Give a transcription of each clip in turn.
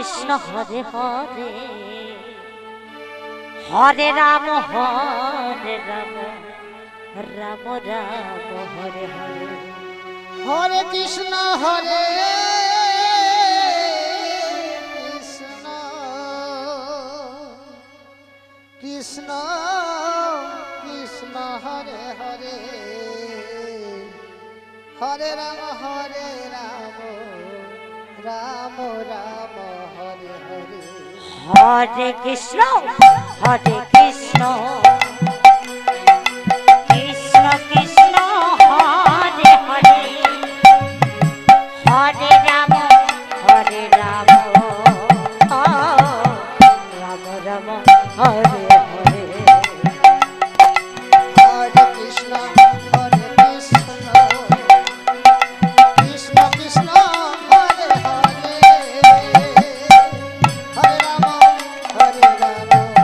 Krishna Hare Hare Hare Ram Ram Ram Hare Hare Hare Krishna Krishna Krishna Hare Hare Hare Ram Ram Ram Hare Hare Hare Krishna Krishna Krishna Hare Hare Hare Ram Ram Ram Hare Hare Hare Krishna Krishna Krishna Hare Hare Hare Ram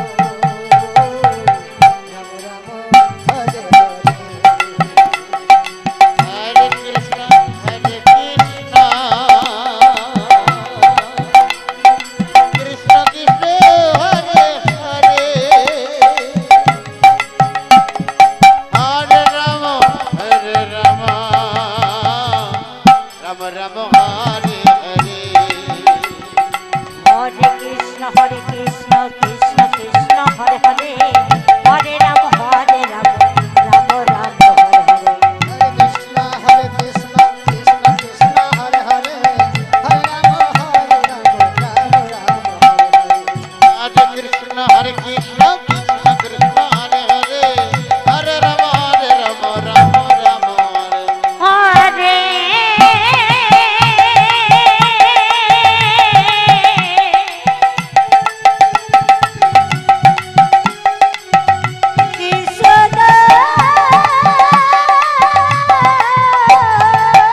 Ram Ram Hare Hare Hare Krishna Krishna Krishna Hare Hare Hare Ram Ram Ram Hare Hare Hare Krishna Krishna Krishna Hare Hare Hare Ram Ram Ram Hare Hare Hare Krishna Krishna Krishna Hare Hare Hare Ram Ram Ram Hare Hare Hare Krishna Krishna Krishna Hare Hare Hare Ram Ram Ram Hare Hare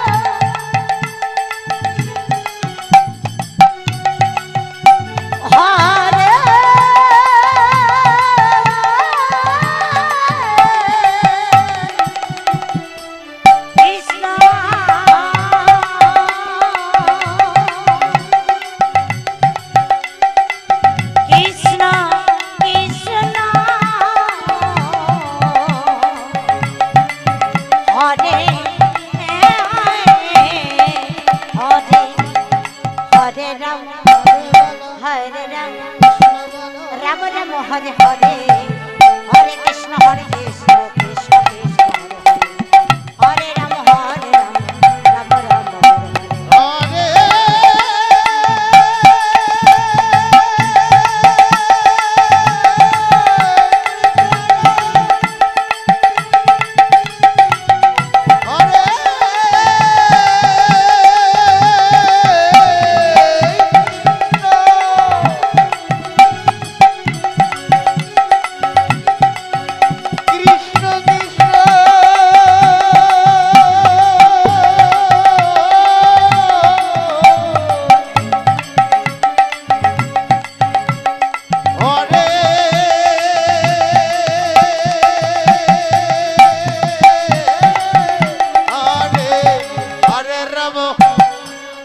Krishna Hare Krishna Krishna Krishna Hare Hare Hare Ram Ram Ram Hare Hare Hare Krishna Krishna Krishna Hare Ram Ram Ram Hare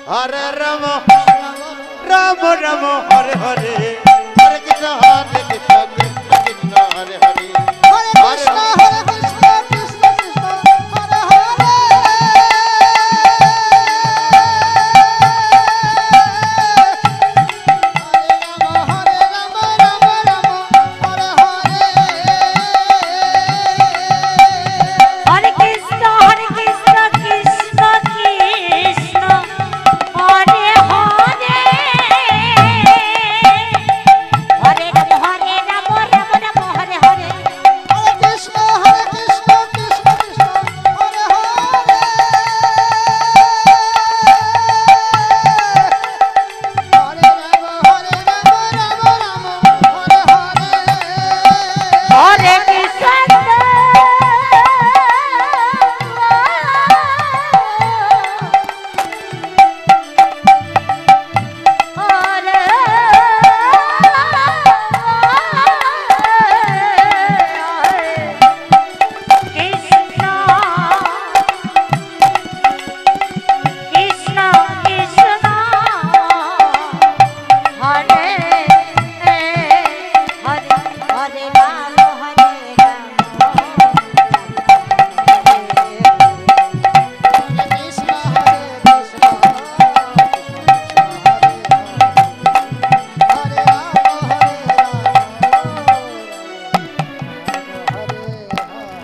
Hare Ram Ram Hare Hare Hare Krishna Krishna Krishna Hare Hare Hare Krishna